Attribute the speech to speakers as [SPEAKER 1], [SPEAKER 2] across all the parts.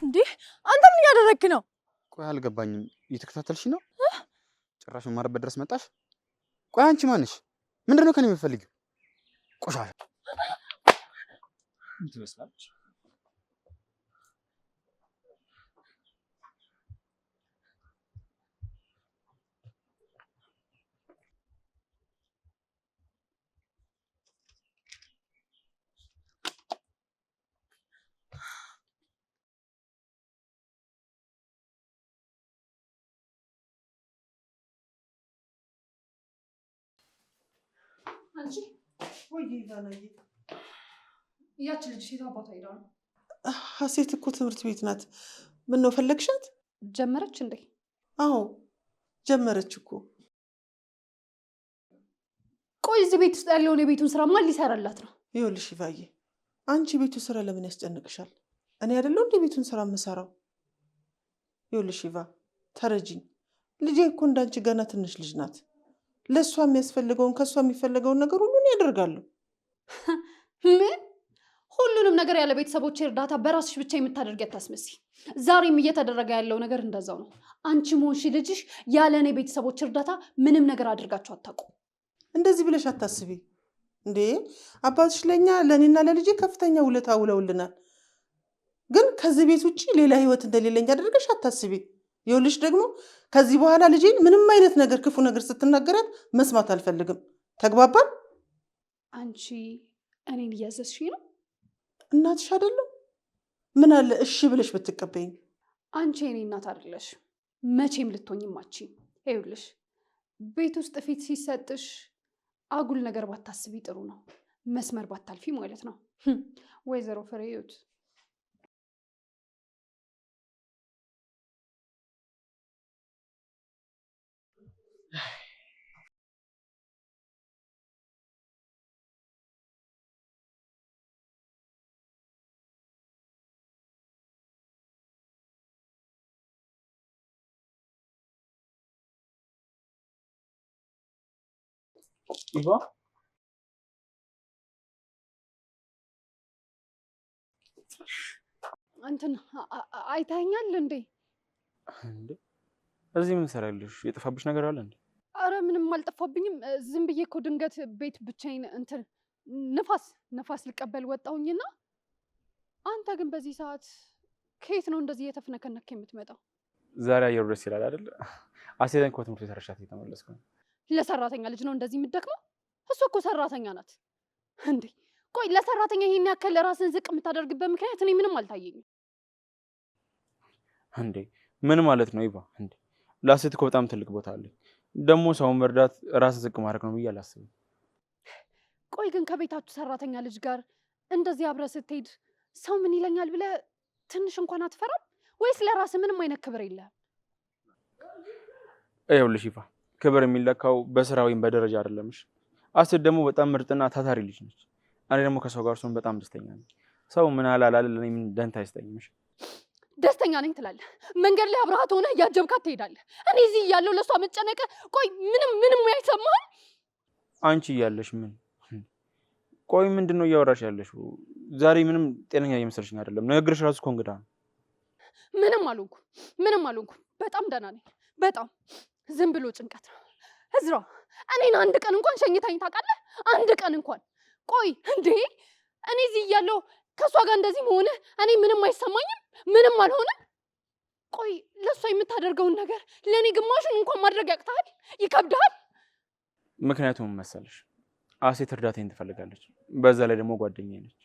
[SPEAKER 1] እንዴ አንተ ምን ያደረክ ነው?
[SPEAKER 2] ቆይ አልገባኝም። እየተከታተልሽ ነው? ጭራሽ ማረበት ድረስ መጣሽ? ቆይ አንቺ ማንሽ? ምንድነው ከኔ የምትፈልጊው? ቆሻሻ ምን ትመስላለች?
[SPEAKER 1] አንቺ
[SPEAKER 3] ወይ ይባላል
[SPEAKER 1] ያቺ ልጅ ሴት አባቷ ሄዳ ነው?
[SPEAKER 3] ሀሴት እኮ ትምህርት ቤት ናት። ምን ነው ፈለግሻት?
[SPEAKER 1] ጀመረች እንዴ?
[SPEAKER 3] አዎ ጀመረች እኮ።
[SPEAKER 1] ቆይ እዚህ ቤት ውስጥ ያለውን የቤቱን ስራ ማን ሊሰራላት ነው?
[SPEAKER 3] ይኸውልሽ ይቫዬ፣ አንቺ ቤቱ ስራ ለምን ያስጨንቅሻል? እኔ አይደለሁ እንደ ቤቱን ስራ የምሰራው። ይኸውልሽ ይቫ፣ ተረጂኝ። ልጄ እኮ እንዳንቺ ገና ትንሽ ልጅ ናት። ለእሷ የሚያስፈልገውን ከእሷ የሚፈልገውን ነገር ሁሉን ያደርጋሉ።
[SPEAKER 1] ምን? ሁሉንም ነገር ያለ ቤተሰቦች እርዳታ በራስሽ ብቻ የምታደርጊ አታስመስይ። ዛሬም እየተደረገ ያለው ነገር እንደዛው ነው። አንቺ ሞንሺ ልጅሽ ያለ እኔ ቤተሰቦች እርዳታ ምንም ነገር አድርጋችሁ አታውቁም።
[SPEAKER 3] እንደዚህ ብለሽ አታስቢ እንዴ። አባትሽ ለእኔና ለልጄ ከፍተኛ ውለታ ውለውልናል። ግን ከዚህ ቤት ውጭ ሌላ ህይወት እንደሌለኝ አድርገሽ አታስቢ። ይኸውልሽ ደግሞ ከዚህ በኋላ ልጄን ምንም አይነት ነገር ክፉ ነገር ስትናገራት መስማት አልፈልግም። ተግባባን?
[SPEAKER 1] አንቺ እኔን እያዘዝሽ ነው?
[SPEAKER 3] እናትሽ አይደለም? ምን አለ እሺ ብለሽ ብትቀበይኝ?
[SPEAKER 1] አንቺ የኔ እናት አይደለሽ፣ መቼም ልትሆኝም አትችይም። ይኸውልሽ ቤት ውስጥ ፊት ሲሰጥሽ አጉል ነገር ባታስቢ ጥሩ ነው። መስመር ባታልፊ ማለት ነው። ወይዘሮ ፍሬህይወት
[SPEAKER 2] ኢቫ
[SPEAKER 1] እንትን አይታኛል እንዴ?
[SPEAKER 2] እንዴ እዚህ ምን ሰራልሽ? የጠፋብሽ ነገር አለ እንዴ?
[SPEAKER 1] አረ ምንም አልጠፋብኝም። ዝም ብዬ እኮ ድንገት ቤት ብቻዬን እንትን ነፋስ ልቀበል ወጣሁኝና፣ አንተ ግን በዚህ ሰዓት ከየት ነው እንደዚህ እየተፍነከነክ የምትመጣው?
[SPEAKER 2] ዛሬ አየሩ ደስ ይላል አይደል? አሴተን እኮ ትምህርት ቤት ረሻት እየተመለስኩ ነው።
[SPEAKER 1] ለሰራተኛ ልጅ ነው እንደዚህ የምትደክመው? እሷ እኮ ሰራተኛ ናት እንዴ። ቆይ ለሰራተኛ ይሄን ያክል ራስን ዝቅ የምታደርግበት ምክንያት እኔ ምንም አልታየኝም።
[SPEAKER 2] እንዴ ምን ማለት ነው ኢቫ? እንዴ ለአሴት እኮ በጣም ትልቅ ቦታ አለኝ። ደግሞ ሰውን መርዳት ራስን ዝቅ ማድረግ ነው ብዬ አላስብም።
[SPEAKER 1] ቆይ ግን ከቤታችሁ ሰራተኛ ልጅ ጋር እንደዚህ አብረህ ስትሄድ ሰው ምን ይለኛል ብለህ ትንሽ እንኳን አትፈራም? ወይስ ለራስህ ምንም አይነት ክብር የለህም?
[SPEAKER 2] ይኸውልሽ ኢቫ፣ ክብር የሚለካው በስራ ወይም በደረጃ አይደለምሽ። አሴት ደግሞ በጣም ምርጥና ታታሪ ልጅ ነች። እኔ ደግሞ ከሰው ጋር ስሆን በጣም ደስተኛ ነኝ። ሰው ምን አላላለ ለኔ ምን ደንታ አይሰጠኝም።
[SPEAKER 1] ደስተኛ ነኝ ትላለህ፣ መንገድ ላይ አብረሃት ሆነህ እያጀብካት ትሄዳለህ። እኔ እዚህ እያለሁ ለእሷ መጨነቅ፣ ቆይ ምንም አይሰማህም?
[SPEAKER 2] አንቺ እያለሽ ምን? ቆይ ምንድን ነው እያወራሽ ያለሽው? ዛሬ ምንም ጤነኛ እየመሰልሽኝ አይደለም። ንግግርሽ ራሱ እኮ እንግዳ ነው።
[SPEAKER 1] ምንም አልሆንኩም። በጣም ደህና ነኝ። በጣም ዝም ብሎ ጭንቀት ነው። እዝራ እኔን አንድ ቀን እንኳን ሸኝታኝ ታውቃለህ? አንድ ቀን እንኳን። ቆይ እንዴ እኔ እዚህ እያለሁ ከእሷ ጋር እንደዚህ መሆንህ እኔ ምንም አይሰማኝም? ምንም አልሆንም? ቆይ ለእሷ የምታደርገውን ነገር ለእኔ ግማሹን እንኳን ማድረግ ያቅታል? ይከብዳል?
[SPEAKER 2] ምክንያቱም መሰለሽ አሴት እርዳታዬን ትፈልጋለች። በዛ ላይ ደግሞ ጓደኛዬ ነች።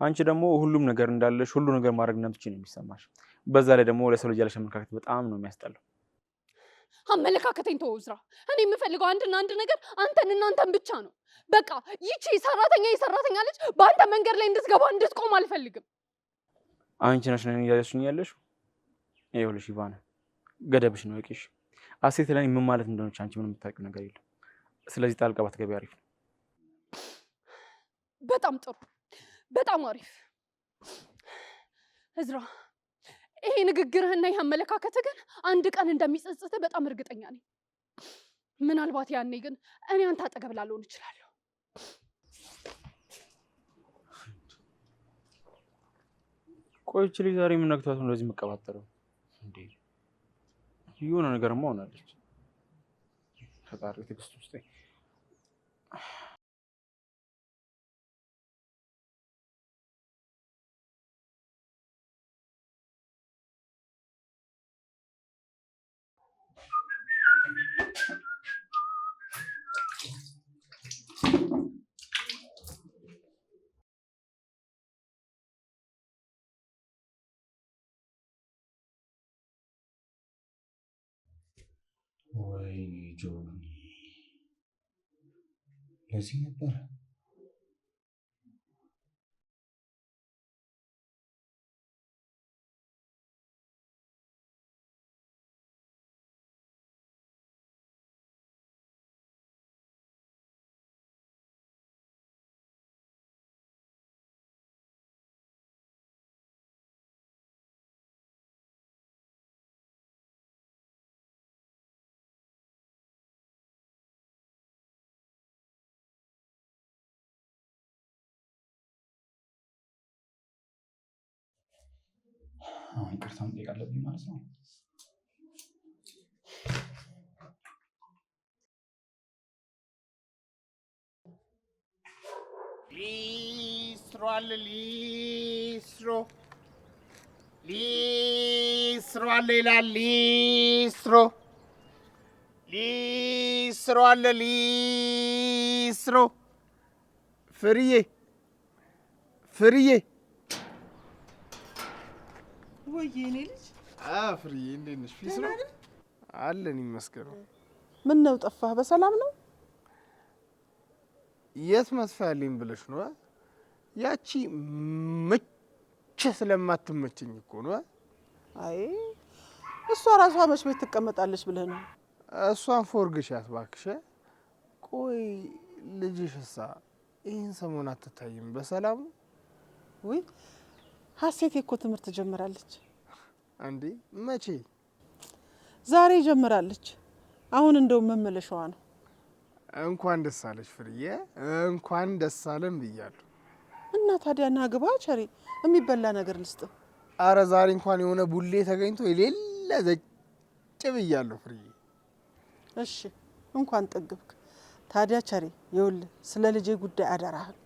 [SPEAKER 2] አንቺ ደግሞ ሁሉም ነገር እንዳለሽ ሁሉ ነገር ማድረግ እንደምትችይ ነው የሚሰማሽ። በዛ ላይ ደግሞ ለሰው ልጅ ያለሽ አመለካከት በጣም ነው የሚያስጠላው።
[SPEAKER 1] አመለካከቴን ተወው እዝራ። እኔ የምፈልገው አንድና አንድ ነገር አንተንና አንተን ብቻ ነው። በቃ ይቺ የሰራተኛ ልጅ በአንተ መንገድ ላይ እንድትገባ እንድትቆም አልፈልግም።
[SPEAKER 2] አንቺ ነሽ ነን እያለሽኝ ያለሽው። ይኸውልሽ ኢቫና፣ ገደብሽ ነው ያውቂሽ። አሴት ለኔ ምን ማለት እንደሆነች አንቺ ምንም የምታውቂው ነገር የለም። ስለዚህ ጣልቃ ባትገቢ አሪፍ ነው።
[SPEAKER 1] በጣም ጥሩ፣ በጣም አሪፍ። እዝራ ይሄ ንግግርህና ይሄ አመለካከትህ ግን አንድ ቀን እንደሚጸጽትህ በጣም እርግጠኛ ነኝ። ምናልባት ያኔ ግን እኔ አንተ አጠገብ ላልሆን እችላለሁ።
[SPEAKER 2] ቆይ እቺ ልጅ ዛሬ ምን ነክቷት እንደዚህ የምትቀባጠረው እንዴ? የሆነ ነገርማ ሆናለች። ፈጣሪ ትዕግስት ውስጥ
[SPEAKER 4] ወይኔ ጆኒ ለዚህ ነበር ይቅርታ መጠየቅ አለብኝ ማለት ነው።
[SPEAKER 5] ሊስትሮ አለ ሊስትሮ ሊስትሮ አለ ይላል ሊስትሮ ሊስትሮ አለ ሊስትሮ ፍርዬ ፍርዬ
[SPEAKER 3] ወይ የኔ ልጅ
[SPEAKER 5] ፍርዬ እንዴት ነሽ? ፊስ ነው አለን ይመስገን።
[SPEAKER 3] ምን ነው ጠፋህ? በሰላም ነው?
[SPEAKER 5] የት መጥፋልኝ ብለሽ ነው? ያቺ መቼ ስለማትመቸኝ እኮ ነው።
[SPEAKER 3] አይ እሷ ራሷ መች ቤት ትቀመጣለች ብለህ ነው?
[SPEAKER 5] እሷን ፎርግሻት እባክሽ። ቆይ ልጅሽሳ ይህን ሰሞን አትታይም በሰላሙ?
[SPEAKER 3] ውይ ሀሴቴ እኮ ትምህርት ጀምራለች።
[SPEAKER 5] አንዴ መቼ?
[SPEAKER 3] ዛሬ ጀምራለች። አሁን እንደው መመለሻዋ ነው።
[SPEAKER 5] እንኳን ደስ አለሽ ፍርዬ፣ እንኳን ደስ አለን ብያለሁ።
[SPEAKER 3] እና ታዲያ ና ግባ ቸሬ፣ የሚበላ ነገር ልስጥ።
[SPEAKER 5] አረ ዛሬ እንኳን የሆነ ቡሌ ተገኝቶ የሌለ ዘጭ ብያለሁ ፍርዬ።
[SPEAKER 3] እሺ እንኳን ጠግብክ። ታዲያ ቸሬ ይኸውልህ ስለ ልጄ ጉዳይ አደራህን።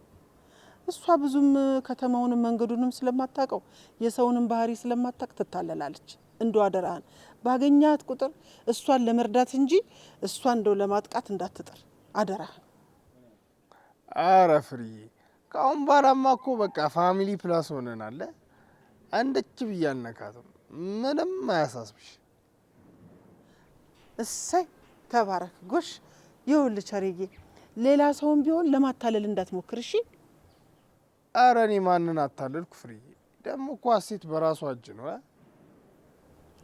[SPEAKER 3] እሷ ብዙም ከተማውንም መንገዱንም ስለማታውቀው የሰውንም ባህሪ ስለማታውቅ ትታለላለች። እንደው አደራህን ባገኛት ቁጥር እሷን ለመርዳት እንጂ እሷን እንደው ለማጥቃት እንዳትጥር አደራህን።
[SPEAKER 5] አረ ፍርዬ ከአሁን በኋላማ እኮ በቃ ፋሚሊ ፕላስ ሆነናል። አንደች ብዬ አልነካትም። ምንም አያሳስብሽ።
[SPEAKER 3] እሰይ ተባረክ ጎሽ። ይኸውልህ ቸሬዬ ሌላ ሰውም ቢሆን ለማታለል እንዳትሞክር እሺ።
[SPEAKER 5] አረ እኔ ማንን አታለልኩ ፍርዬ? ደግሞ እኮ ሀሴት በራሷ እጅ ነው።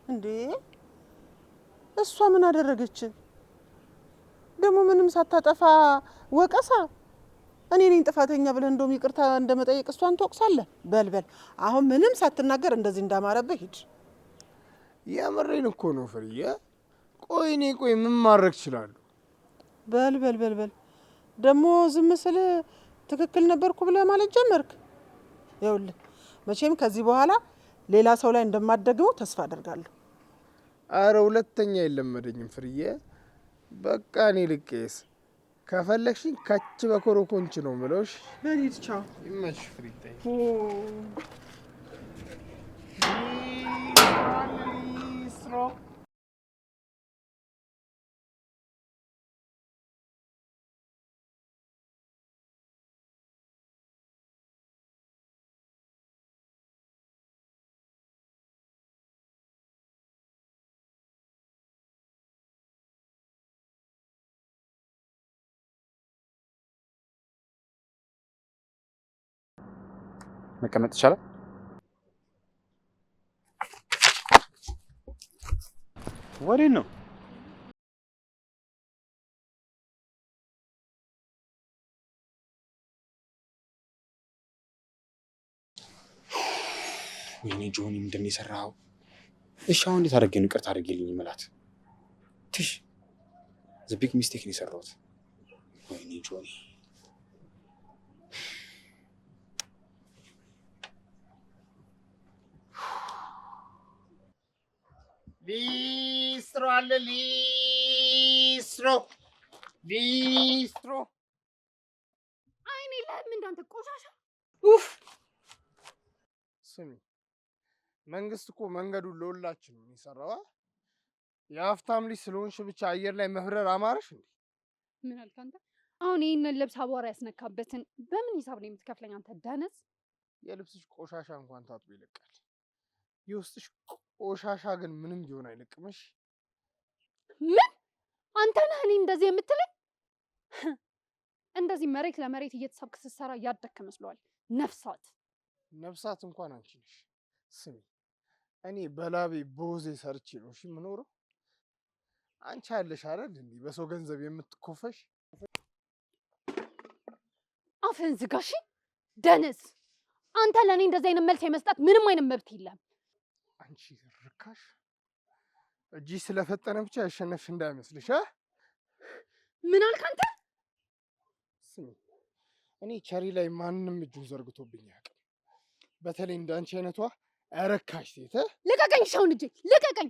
[SPEAKER 3] እንዴ እሷ ምን አደረገች ደግሞ? ምንም ሳታጠፋ ወቀሳ። እኔ ነኝ ጥፋተኛ ብለህ እንደውም ይቅርታ እንደመጠየቅ እሷን ትወቅሳለህ? በልበል አሁን ምንም ሳትናገር እንደዚህ እንዳማረብህ ሂድ።
[SPEAKER 5] የምሬን እኮ ነው ፍርዬ። ቆይ እኔ ምን ማድረግ እችላለሁ?
[SPEAKER 3] በልበል ደግሞ ዝም ስል ትክክል ነበርኩ ብለህ ማለት ጀመርክ። ይኸውልህ መቼም ከዚህ በኋላ ሌላ ሰው ላይ እንደማትደግመው ተስፋ አደርጋለሁ።
[SPEAKER 5] አረ ሁለተኛ የለመደኝም ፍርዬ። በቃ እኔ ልቄስ ከፈለግሽኝ ካች በኮረኮንች ነው ምለውሽ።
[SPEAKER 3] በሊድ ቻው።
[SPEAKER 5] ይመሽ ፍሪታ።
[SPEAKER 2] መቀመጥ ይቻላል? ወዴት ነው?
[SPEAKER 4] ወይኔ ጆኒ ምንድን ነው የሰራኸው? እሺ አሁን እንዴት አድርጌ ነው ይቅርታ አድርጌልኝ እምላት? ትሽ ዘ ቢግ ሚስቴክ ነው የሰራሁት። ወይኔ ጆኒ
[SPEAKER 5] ሊስትሮ አለ ሊስትሮ
[SPEAKER 1] አይኔ ለምን እንዳንተ ቆሻሻ።
[SPEAKER 5] ስሚ መንግስት እኮ መንገዱን ለሁላችን ነው የሚሰራው። የሀብታም ልጅ ስለሆንሽ ብቻ አየር ላይ መብረር አማረሽ እንዴ?
[SPEAKER 1] ምን አልክ አንተ? አሁን ይህንን ልብስ አቧራ ያስነካበትን በምን ሂሳብ ነው የምትከፍለኝ አንተ ደነዝ?
[SPEAKER 5] የልብስሽ ቆሻሻ እንኳን ታጥቦ ይለቃል። የውስጥሽ ቆሻሻ ግን ምንም ቢሆን አይለቅምሽ።
[SPEAKER 1] ምን አንተ ነህ እኔ እንደዚህ የምትለኝ? እንደዚህ መሬት ለመሬት እየተሳብክ ስትሰራ ያደክ መስሏል። ነፍሳት
[SPEAKER 5] እንኳን አንቺ ነሽ። ስሚ እኔ በላቤ ቦዜ ሰርቼ ነው እሺ የምኖረው። አንቺ ያለሽ አይደል እንዲህ በሰው ገንዘብ የምትኮፈሽ።
[SPEAKER 1] አፍህን ዝጋሽ ደነዝ። አንተ ለእኔ እንደዚህ አይነት መልስ የመስጠት ምንም አይነት መብት የለም።
[SPEAKER 5] አንቺ ርካሽ እጅ ስለፈጠነ ብቻ ያሸነፍሽ እንዳይመስልሽ።
[SPEAKER 1] ምን አልክ አንተ?
[SPEAKER 5] ስሚ እኔ ቸሪ ላይ ማንም እጁን ዘርግቶብኝ አያውቅም። በተለይ እንዳንቺ አይነቷ ርካሽ ሴት።
[SPEAKER 1] ልቀቀኝ! ሻውን እጄ ልቀቀኝ!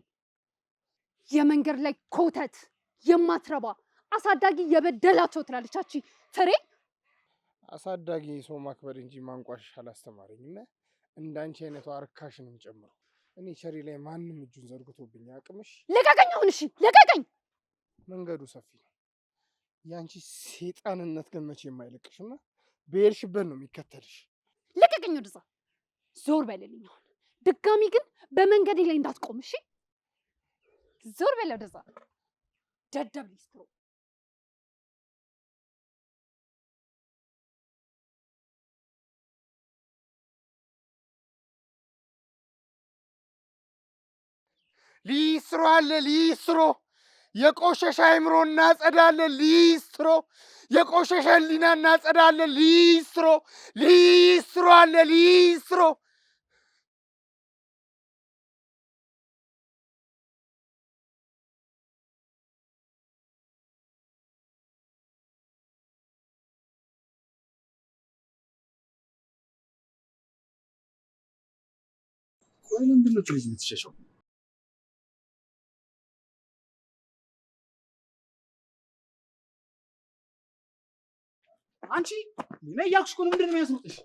[SPEAKER 1] የመንገድ ላይ ኮተት የማትረባ አሳዳጊ የበደላቸው ትላለች አቺ ፍሬ።
[SPEAKER 5] አሳዳጊ ሰው ማክበር እንጂ ማንቋሸሽ አላስተማረኝም። እንዳንቺ አይነቷ ርካሽንም ጨምሮ እኔ ቸሪ ላይ ማንም እጁን ዘርግቶብኝ አያውቅምሽ።
[SPEAKER 1] ልቀቀኝ! አሁን እሺ ልቀቀኝ!
[SPEAKER 5] መንገዱ ሰፊ ነው። ያንቺ ሴጣንነት ግን መቼም አይለቅሽና በሄድሽበት ነው የሚከተልሽ።
[SPEAKER 1] ልቀቀኝ! ወደዛ ዞር በልልኝ። አሁን ድጋሚ ግን በመንገዴ ላይ እንዳትቆም እሺ? ዞር በል ወደዛ ደደብ ሊስትሮ።
[SPEAKER 5] ሊስትሮ አለ ሊስትሮ። የቆሸሸ አይምሮ እናጸዳለን ሊስትሮ። የቆሸሸ ህሊና እናጸዳለን ሊስትሮ። ሊስትሮ አለ ሊስትሮ።
[SPEAKER 4] ቆይ ምንድን ነው ልጅ የምትሸሸው? አንቺ ምን እያልኩሽ እኮ ነው። ምንድን ነው የሚያስሩጥሽ?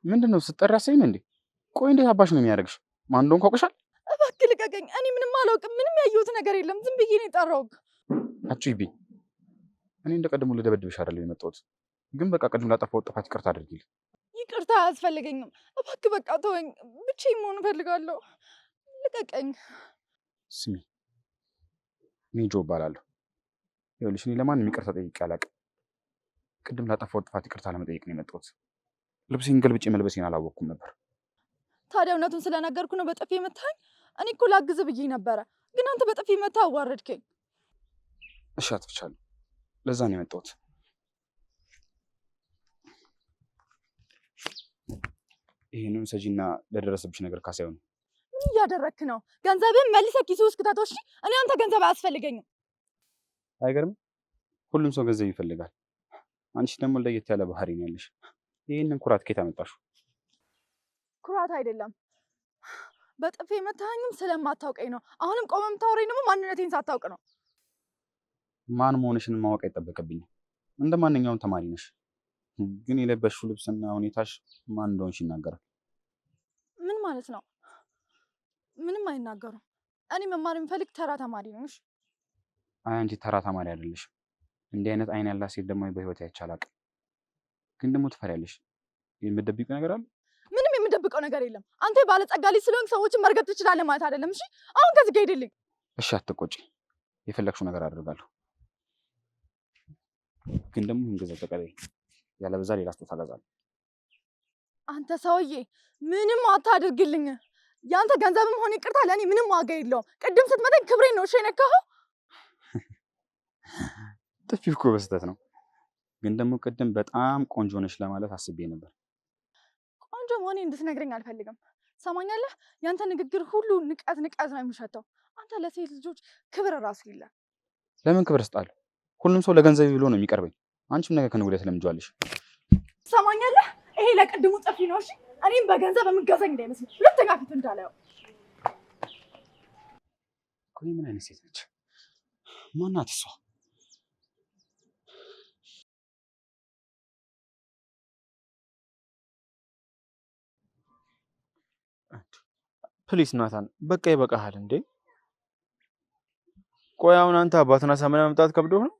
[SPEAKER 2] ምንድን ነው ስትጠሪ አሰይም እንዴ? ቆይ እንዴት አባሽ ነው የሚያደርግሽ? ማን እንደሆንኩ አውቅሻል?
[SPEAKER 1] እባክህ ልቀቀኝ። እኔ ምንም አላውቅም። ምንም ያየሁት ነገር የለም። ዝም ብዬ ነው የጠራሁት።
[SPEAKER 2] አትጩይብኝ። እኔ እንደ ቀድሞ ልደበድብሽ አይደለም የመጣሁት፣ ግን በቃ ቅድም ላጠፋሁት ጥፋት ይቅርታ አድርጊልኝ።
[SPEAKER 1] ይቅርታ አያስፈልገኝም። እባክህ በቃ ተወኝ። ብቻዬን መሆን እፈልጋለሁ። ልቀቀኝ።
[SPEAKER 2] ስሚ እኔ ጆ እባላለሁ። ይኸውልሽ እኔ ለማንም ይቅርታ ጠይቄ አላውቅም። ቅድም ላጠፋሁት ጥፋት ይቅርታ ለመጠየቅ ነው የመጣሁት። ልብሴን ገልብጬ መልበሴን አላወቅኩም ነበር።
[SPEAKER 1] ታዲያ እውነቱን ስለነገርኩ ነው በጥፊ የመታኝ? እኔ እኮ ላግዝ ብዬ ነበረ፣ ግን አንተ በጥፊ መታ አዋረድከኝ።
[SPEAKER 2] እሺ አጥፍቻለሁ። ለዛ ነው የመጣሁት። ይሄንን ሰጂና ለደረሰብሽ ነገር ካሳ ይሆን።
[SPEAKER 1] ምን እያደረክ ነው? ገንዘብን መልሰህ ኪስ ውስጥ ክተተው። እሺ እኔ አንተ ገንዘብ አያስፈልገኝም።
[SPEAKER 2] አይገርም? ሁሉም ሰው ገንዘብ ይፈልጋል። አንቺ ደግሞ ለየት ያለ ባህሪ ነው ያለሽ። ይሄንን ኩራት ከየት አመጣሽው?
[SPEAKER 1] ኩራት አይደለም፣ በጥፊ መታኝም ስለማታውቀኝ ነው። አሁንም ቆመ የምታወራኝ ደግሞ ማንነቴን ሳታውቅ ነው።
[SPEAKER 2] ማን መሆንሽን ማወቅ አይጠበቅብኝም። እንደ ማንኛውም ተማሪ ነሽ። ግን የለበሽው ልብስና ሁኔታሽ ማን እንደሆንሽ ይናገራል።
[SPEAKER 1] ምን ማለት ነው? ምንም አይናገሩም። እኔ መማር የምፈልግ ተራ ተማሪ ነሽ።
[SPEAKER 2] አይ አንቺ ተራ ተማሪ አይደለሽም። እንዲህ አይነት አይን ያላት ሴት ደግሞ በህይወት አይቼ አላውቅም። ግን ደግሞ ትፈሪያለሽ። የምትደብቂው ነገር አለ?
[SPEAKER 1] ምንም የምደብቀው ነገር የለም። አንተ ባለጸጋ ልጅ ስለሆንክ ሰዎችን መርገጥ ትችላለህ ማለት አይደለም። እሺ አሁን ከዚህ ጋር ሄድልኝ።
[SPEAKER 2] እሺ አትቆጪ። የፈለግሽው ነገር አደርጋለሁ። ግን ደግሞ ይህን ገንዘብ ተቀበይ፣ ያለበዛ ሌላ ስጦታ እገዛለሁ።
[SPEAKER 1] አንተ ሰውዬ ምንም አታድርግልኝ። ያንተ ገንዘብም ሆነ ይቅርታ ለእኔ ምንም ዋጋ የለውም። ቅድም ስትመጣኝ ክብሬን ነው እሺ የነካኸው።
[SPEAKER 2] ጥፊ እኮ በስተት ነው። ግን ደግሞ ቅድም በጣም ቆንጆ ነሽ ለማለት አስቤ ነበር።
[SPEAKER 1] ቆንጆ መሆኔ እንድትነግረኝ አልፈልግም። ሰማኛለህ? ያንተ ንግግር ሁሉ ንቀት ነው የሚሸተው። አንተ ለሴት ልጆች ክብር እራሱ የለም።
[SPEAKER 2] ለምን ክብር እሰጣለሁ? ሁሉም ሰው ለገንዘብ ብሎ ነው የሚቀርበኝ። አንቺም ነገ ከነገ ወዲያ ትለምጂዋለሽ።
[SPEAKER 1] ሰማኛለህ? ይሄ ለቅድሙ ጥፊ ነው እሺ። እኔም በገንዘብ የምገዛኝ እንዳይመስል ሁለተኛ ፊት እንዳላየው።
[SPEAKER 4] ቆይ ምን አይነት ሴት ነች? ማናት እሷ?
[SPEAKER 2] ፕሊስ ናታን በቃ ይበቃሃል እንዴ። ቆይ አሁን አንተ አባትና ሳመና መምጣት ከብዶህ ነው?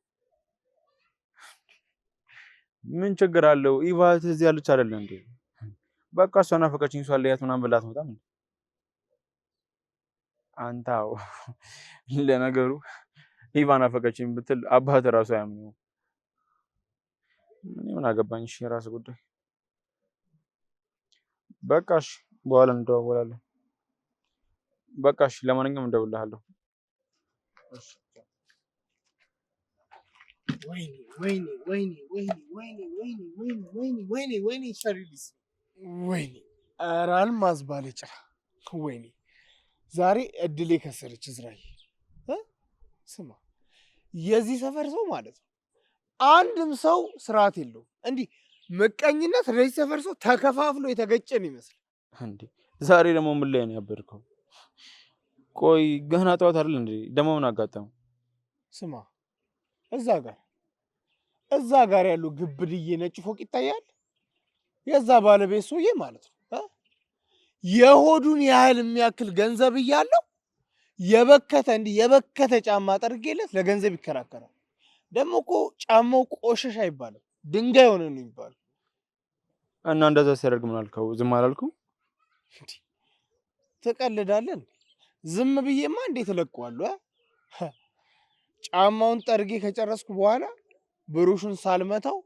[SPEAKER 2] ምን ችግር አለው? ኢቫ እዚህ ያለች አይደል እንዴ? በቃ እሷ ናፈቀችኝ እሷ ለያት ምናምን ብላት መጣም አንታው ለነገሩ ኢቫ ናፈቀችኝ ብትል አባት ራሱ አያምነው። ምን አገባኝ? እሺ የራስ ጉዳይ። በቃሽ በኋላ እንደዋወላለን። በቃሽ ለማንኛውም እንደውልሃለሁ።
[SPEAKER 5] ወይኔ ሸሪሊስ ወይኔ ኧረ አልማዝ ባለጫ ወይኔ ዛሬ እድሌ ከሰረች እዝራዬ። ስማ የዚህ ሰፈር ሰው ማለት ነው አንድም ሰው ስርዓት የለውም። እንዲህ ምቀኝነት ለዚህ ሰፈር ሰው ተከፋፍሎ የተገጨን ይመስል
[SPEAKER 2] እንዴ። ዛሬ ደግሞ ምን ላይ ነው ያበድከው? ቆይ ገና ጠዋት አይደል እንዴ? ደግሞ ምን አጋጠመው?
[SPEAKER 5] ስማ እዛ ጋር ያለው ግብድዬ ነጭ ፎቅ ይታያል። የዛ ባለቤት ሰውዬ ማለት ነው የሆዱን ያህል የሚያክል ገንዘብ እያለው የበከተ ጫማ ጠርጌለት ለገንዘብ ይከራከራል። ደግሞ እኮ ጫማው ቆሸሽ አይባልም ድንጋይ ሆነ ነው የሚባለው።
[SPEAKER 2] እና እንደዛ ሲያደርግ ምን አልከው? ዝም አላልኩም?
[SPEAKER 5] ትቀልዳለህ? ዝም ብዬማ እንዴት እለቀዋለሁ? ጫማውን ጠርጌ ከጨረስኩ በኋላ ብሩሹን ሳልመታው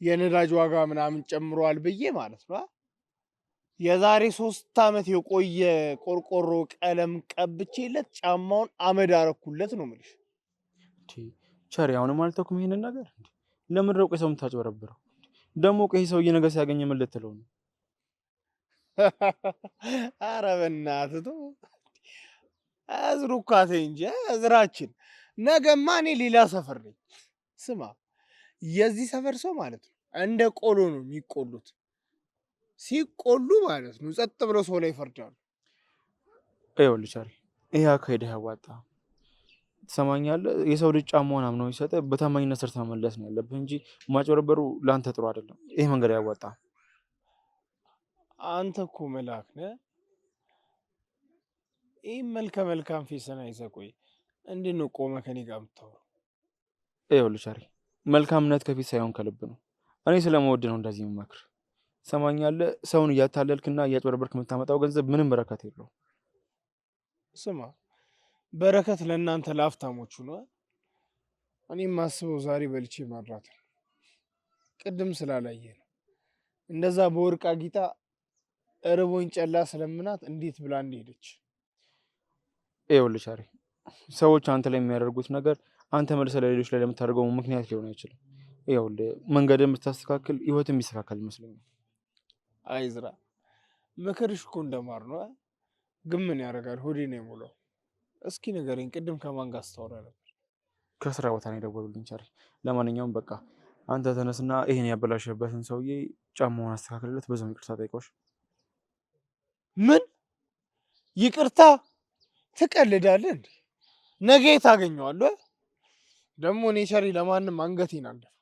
[SPEAKER 5] የነዳጅ ዋጋ ምናምን ጨምሯል ብዬ ማለት ነው የዛሬ 3 ዓመት የቆየ ቆርቆሮ ቀለም ቀብቼለት ጫማውን አመድ አረኩለት ነው የምልሽ።
[SPEAKER 2] ቸሪ አሁንም አልተውኩም ይሄንን ነገር። ለምን ነው ቆይ ሰው የምታጭበረብረው? ደግሞ ቆይ ሰውዬ ነገር ሲያገኝ ምን ልትለው ነው?
[SPEAKER 5] ኧረ በእናትህ ተው አዝሩካቴ እንጂ እዝራችን ነገማ እኔ ሌላ ሰፈር ነኝ። ስማ የዚህ ሰፈር ሰው ማለት ነው እንደ ቆሎ ነው የሚቆሉት። ሲቆሉ ማለት ነው ጸጥ ብለው ሰው ላይ ይፈርዳሉ።
[SPEAKER 2] ይኸውልህ ቸሪ ይሄ አካሄድህ አያዋጣም። ትሰማኛለህ? የሰው ልጅ ጫማውን አምኖ ይሰጥ በታማኝነት ሰርተህ መመለስ ነው ያለብህ እንጂ ማጭበርበሩ ለአንተ ጥሩ አይደለም። ይሄ መንገድ አያዋጣም።
[SPEAKER 5] አንተ እኮ መልአክ ነህ። ይህ መልከ መልካም ፌሰና ይዘህ ቆይ እንዴት ነው ቆመህ ከኔ ጋር የምታወራው?
[SPEAKER 2] ይኸውልህ ቸሪ መልካምነት ከፊት ሳይሆን ከልብ ነው። እኔ ስለመወድ ነው እንደዚህ የምመክር። ትሰማኛለህ? ሰውን እያታለልክና እያጭበረበርክ የምታመጣው ገንዘብ ምንም በረከት የለውም።
[SPEAKER 5] ስማ በረከት ለእናንተ ለሀብታሞቹ ነው። እኔም ማስበው ዛሬ በልቼ ማድራት ነው። ቅድም ስላላየ ነው እንደዛ በወርቅ አጊጣ እርቦኝ ጨላ ስለምናት እንዴት ብላ እንደሄደች።
[SPEAKER 2] ይኸውልህ ቸሪ ሰዎች አንተ ላይ የሚያደርጉት ነገር አንተ መልሰህ ለሌሎች ላይ ለምታደርገው ምክንያት ሊሆን አይችልም። ይኸውልህ መንገድን ብታስተካክል ህይወትም የሚስተካከል ይመስለኛል።
[SPEAKER 5] አይ ዝራ ምክርሽ እኮ እንደማር ነው። ግን ምን ያደርጋል ሆዴ ነው የሞላው። እስኪ ንገረኝ ቅድም ከማን ጋር ስታወራ ነበር?
[SPEAKER 2] ከስራ ቦታ ነው የደወሉልኝ ቸሪ። ለማንኛውም በቃ አንተ ተነስና ይሄን ያበላሸበትን ሰውዬ ጫማውን አስተካክልለት፣ በዛው ይቅርታ ጠይቆሽ።
[SPEAKER 5] ምን ይቅርታ? ትቀልዳለህ እንዴ? ነገ ታገኘዋለህ። ደግሞ እኔ ቸሪ ለማንም አንገቴን አልደፋም።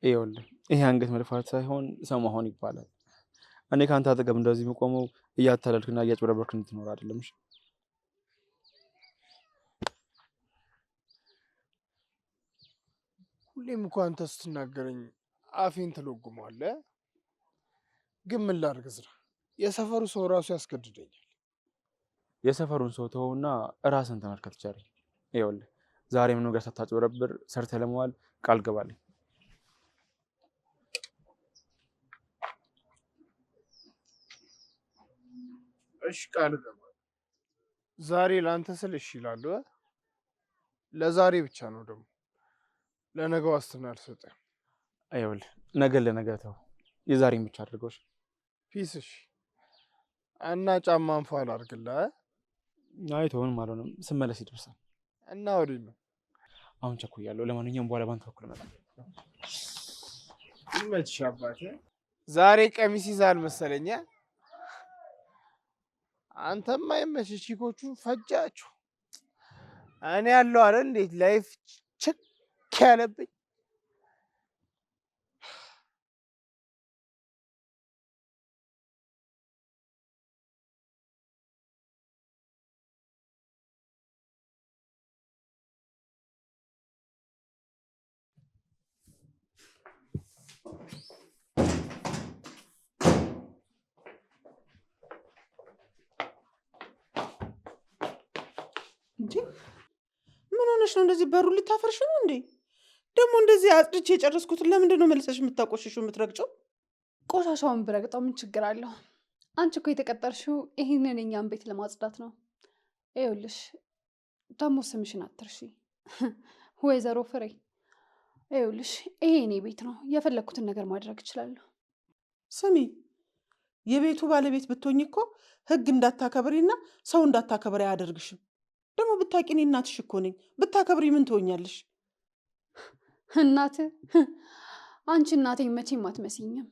[SPEAKER 2] ይኸውልህ ይሄ አንገት መድፋት ሳይሆን ሰው መሆን ይባላል። እኔ ከአንተ አጠገብ እንደዚህ የምቆመው እያታለልክና እያጭበረበርክ እንድትኖር አይደለም። እሺ
[SPEAKER 5] ሁሌም እኮ አንተ ስትናገረኝ አፌን ትለጉመዋለህ። ግን ምን ላድርግ ዝራ፣ የሰፈሩ ሰው ራሱ ያስገድደኛል።
[SPEAKER 2] የሰፈሩን ሰው ተወውና ራስን ተመልከት ቸሪ። ይኸውልህ ዛሬ ምን ነገር ሳታጭበረብር ሰርተህ ለመዋል ቃል ገባልኝ።
[SPEAKER 5] እሺ ቃል ገባለሁ። ዛሬ ለአንተ ስል እሺ እላለሁ። ለዛሬ ብቻ ነው ደግሞ ለነገ ዋስትና አልሰጠም።
[SPEAKER 2] ይኸውልህ ነገ ለነገ ተው፣ የዛሬን ብቻ አድርገው።
[SPEAKER 5] ፒስ። እሺ እና ጫማን ፏል አድርግልህ።
[SPEAKER 2] አይ ተውንም አልሆነም፣ ስመለስ ይደርሳል።
[SPEAKER 5] እና ወዲህ ነው
[SPEAKER 2] አሁን ቸኩያለሁ። ለማንኛውም በኋላ ባንተ በኩል እመጣለሁ።
[SPEAKER 5] ይመችሽ አባቴ። ዛሬ ቀሚስ ይዛል መሰለኝ። አንተም አይመችህ፣ ቺኮቹን ፈጃችሁ። እኔ ያለው አይደል እንዴት ላይፍ ችክ ያለብኝ።
[SPEAKER 3] እንዴ ምን ሆነሽ ነው? እንደዚህ በሩ ልታፈርሽ ነው እንዴ? ደግሞ እንደዚህ አጽድቼ የጨረስኩትን ለምንድን ነው መልሰሽ የምታቆሽሹ የምትረግጨው?
[SPEAKER 1] ቆሻሻውን ብረግጠው ምን ችግር አለው? አንቺ እኮ የተቀጠርሽው ይህንን የኛን ቤት ለማጽዳት ነው። ይኸውልሽ ደግሞ ስምሽን አትርሺ፣ ወይዘሮ ፍሬ። ይኸውልሽ ይሄ እኔ ቤት ነው፣ የፈለግኩትን ነገር ማድረግ እችላለሁ።
[SPEAKER 3] ስሚ፣ የቤቱ ባለቤት ብትሆኝ እኮ ህግ እንዳታከብሪና ሰው እንዳታከብሪ አያደርግሽም። ደግሞ ብታቂ እኔ እናትሽ እኮ ነኝ። ብታከብሪ ምን ትሆኛለሽ?
[SPEAKER 1] እናት? አንቺ እናቴ መቼም አትመስይኝም።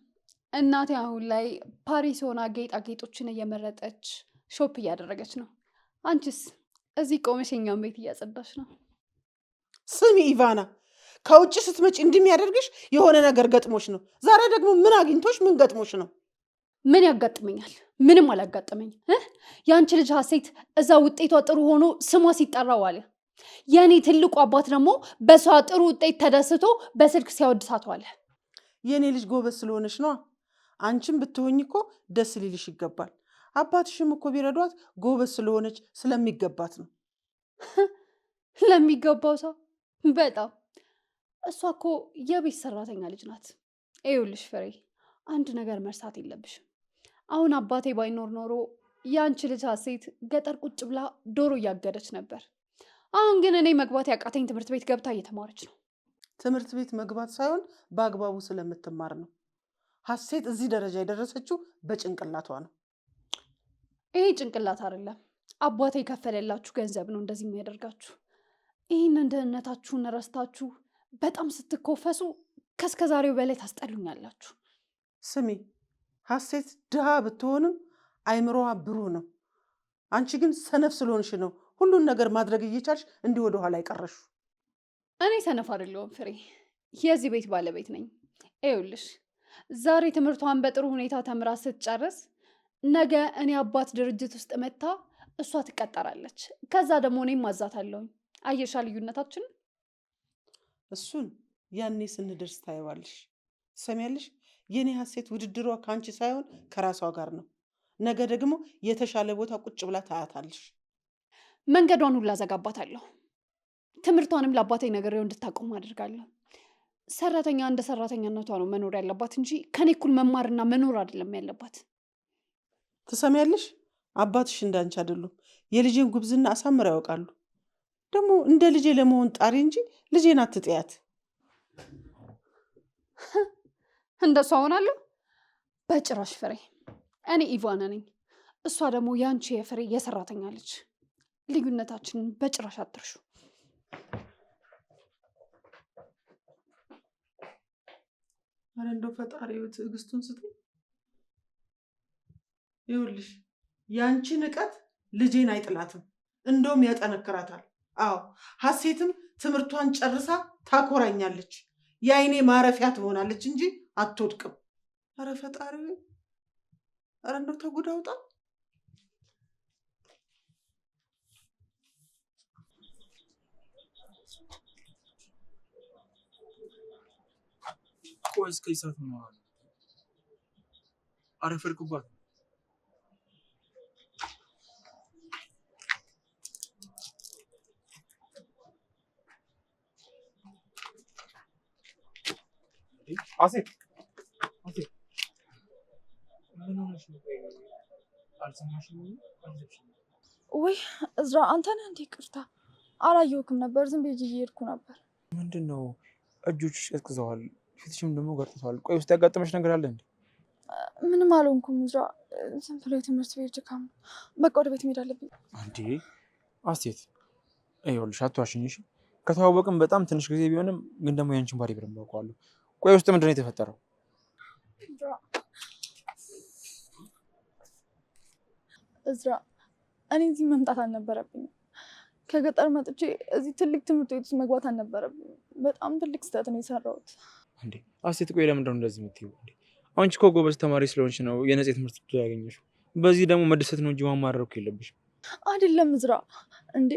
[SPEAKER 1] እናቴ አሁን ላይ ፓሪስ ሆና ጌጣጌጦችን እየመረጠች ሾፕ እያደረገች ነው። አንቺስ እዚህ ቆመሽ የኛውን ቤት እያጸዳሽ ነው።
[SPEAKER 3] ስሚ ኢቫና፣ ከውጭ ስትመጪ እንደሚያደርግሽ የሆነ ነገር ገጥሞሽ ነው። ዛሬ ደግሞ ምን አግኝቶሽ ምን ገጥሞሽ ነው?
[SPEAKER 1] ምን ያጋጥመኛል? ምንም አላጋጠመኝ። የአንቺ ልጅ ሀሴት እዛ ውጤቷ ጥሩ ሆኖ ስሟ ሲጠራ ዋለ። የእኔ ትልቁ አባት ደግሞ በሷ ጥሩ ውጤት ተደስቶ በስልክ ሲያወድሳት ዋለ።
[SPEAKER 3] የእኔ ልጅ ጎበዝ ስለሆነች ነዋ። አንቺም ብትሆኝ እኮ ደስ ሊልሽ ይገባል። አባትሽም እኮ ቢረዷት ጎበዝ ስለሆነች ስለሚገባት ነው።
[SPEAKER 1] ለሚገባው ሰው በጣም እሷ እኮ የቤት ሰራተኛ ልጅ ናት። ይኸውልሽ ፍሬ፣ አንድ ነገር መርሳት የለብሽም። አሁን አባቴ ባይኖር ኖሮ የአንቺ ልጅ ሀሴት ገጠር ቁጭ ብላ ዶሮ እያገደች ነበር። አሁን ግን እኔ መግባት ያቃተኝ ትምህርት ቤት ገብታ እየተማረች ነው።
[SPEAKER 3] ትምህርት ቤት መግባት ሳይሆን በአግባቡ ስለምትማር ነው። ሀሴት እዚህ ደረጃ የደረሰችው በጭንቅላቷ ነው።
[SPEAKER 1] ይሄ ጭንቅላት አይደለም፣ አባቴ የከፈለላችሁ ገንዘብ ነው እንደዚህ የሚያደርጋችሁ። ይህንን ድህነታችሁን ረስታችሁ በጣም ስትኮፈሱ ከእስከዛሬው በላይ ታስጠሉኛላችሁ።
[SPEAKER 3] ስሚ፣ ሀሴት ድሃ ብትሆንም አይምሮዋ ብሩህ ነው። አንቺ ግን ሰነፍ ስለሆንሽ ነው ሁሉን ነገር ማድረግ እየቻልሽ እንዲህ ወደኋላ አይቀረሹ።
[SPEAKER 1] እኔ ሰነፍ አይደለሁም ፍሬ፣ የዚህ ቤት ባለቤት ነኝ። ይኸውልሽ ዛሬ ትምህርቷን በጥሩ ሁኔታ ተምራ ስትጨርስ ነገ እኔ አባት ድርጅት ውስጥ መታ እሷ ትቀጠራለች። ከዛ ደግሞ እኔም ማዛታለሁኝ። አየሻ ልዩነታችን?
[SPEAKER 3] እሱን ያኔ ስንደርስ ታየዋለሽ። ትሰሚያለሽ? የኔ ሀሴት ውድድሯ ከአንቺ ሳይሆን ከራሷ ጋር ነው። ነገ ደግሞ የተሻለ ቦታ ቁጭ ብላ ታያታለሽ።
[SPEAKER 1] መንገዷን ሁላ ዘጋባታለሁ። ትምህርቷንም ለአባቴ ነግሬው እንድታቆም አድርጋለሁ። ሰራተኛ እንደ ሰራተኛነቷ ነው መኖር ያለባት እንጂ ከኔ እኩል መማርና መኖር አይደለም ያለባት።
[SPEAKER 3] ትሰሚያለሽ? አባትሽ እንዳንቺ አይደሉም። የልጄን ጉብዝና አሳምረው ያውቃሉ። ደግሞ እንደ ልጄ ለመሆን ጣሪ እንጂ ልጄን አትጥያት።
[SPEAKER 1] እንደሷ ሆናለሁ? በጭራሽ ፍሬ። እኔ ኢቫና ነኝ፣ እሷ ደግሞ የአንቺ የፍሬ የሰራተኛ ልጅ። ልዩነታችንን በጭራሽ አትርሹ።
[SPEAKER 3] አረ እንደው ፈጣሪው ትዕግስቱን ስጠኝ። ይኸውልሽ ያንቺ ንቀት ልጄን አይጥላትም፣ እንደውም ያጠነክራታል። አዎ ሀሴትም ትምህርቷን ጨርሳ ታኮራኛለች፣ የአይኔ ማረፊያ ትሆናለች እንጂ አትወድቅም። አረ ፈጣሪው፣ አረ እንደው ተጉድ አውጣ።
[SPEAKER 2] ቆይ እስከ ሰዓት ነው አረፈድኩባት። አሴት ምን ሆነሽ ነው? አልሰማሽም?
[SPEAKER 6] ወይ እዝራ፣ አንተ ነህ እንዴ? ይቅርታ አላየሁክም ነበር፣ ዝም ብዬ እየሄድኩ ነበር።
[SPEAKER 2] ምንድን ነው? እጆችሽ ቀዝቅዘዋል፣ ፊትሽም ደግሞ ገርጥቷል። ቆይ ውስጥ ያጋጠመሽ ነገር አለ እንዴ?
[SPEAKER 6] ምንም አልሆንኩም እዝራ፣ ዝም ብሎ የትምህርት ቤት ድካም። በቃ ወደ ቤት መሄድ አለብኝ።
[SPEAKER 2] አንዴ አሴት፣ ይኸውልሽ አትዋሽኝ እሺ? ከተዋወቅን በጣም ትንሽ ጊዜ ቢሆንም ግን ደግሞ ያንቺን ባህሪ በደንብ አውቀዋለሁ። ቆይ ውስጥ ምንድን ነው የተፈጠረው?
[SPEAKER 6] እዝራ እኔ እዚህ መምጣት አልነበረብኝም። ከገጠር መጥቼ እዚህ ትልቅ ትምህርት ቤት ውስጥ መግባት አልነበረብኝም። በጣም ትልቅ ስህተት ነው የሰራሁት።
[SPEAKER 2] እንዴ አሴት ቆይ ለምንድን ነው እንደዚህ የምትይው? አንቺ እኮ ጎበዝ ተማሪ ስለሆንሽ ነው የነጻ ትምህርት ዕድል ያገኘሽው። በዚህ ደግሞ መደሰት ነው እንጂ ማማረር እኮ የለብሽም።
[SPEAKER 6] አይደለም እዝራ፣ እንዴ